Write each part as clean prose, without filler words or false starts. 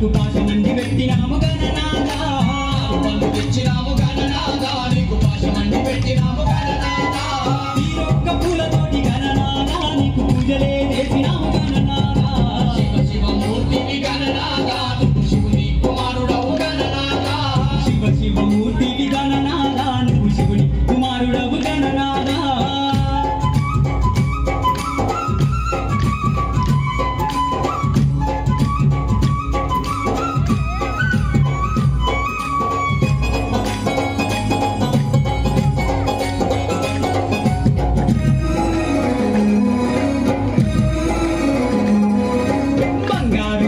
నీకు పాశమండి పెట్టినాము గణనాథా పన్ను తెచ్చినాము గణనాథా నీకు పాశమండి పెట్టినాము గణనాథా తీరొక్క పూలతోటి గణనాథా నీకు పూజలే చేసినాము గణనాథా శివ శివ మూర్తివి గణనాథా నువ్వు శివుని కుమారుడవు గణనాథా శివ శివ మూర్తివి గణనాథా నువ్వు శివుని కుమారుడవు గణనాథా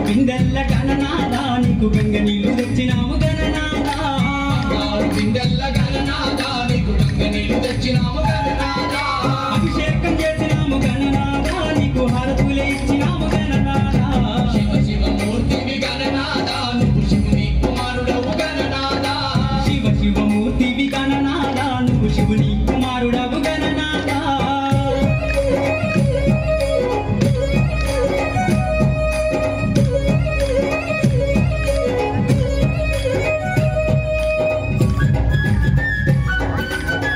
బిందెల్ల గణనాథా నీకు గంగ నీళ్లు తెచ్చినాము గణనాథా బిందెల్ల గణనాథా నీకు గంగ నీళ్లు తెచ్చినాము గణనాథా అభిషేకం చేసినాము గణనాథా నీకు హారతులే ఇచ్చినాము గణనాథా శివ శివ మూర్తివి గణనాథా నువ్వు శివుని కుమారుడవు గణనాథా శివ శివ మూర్తివి గణనాథా నువ్వు శివుని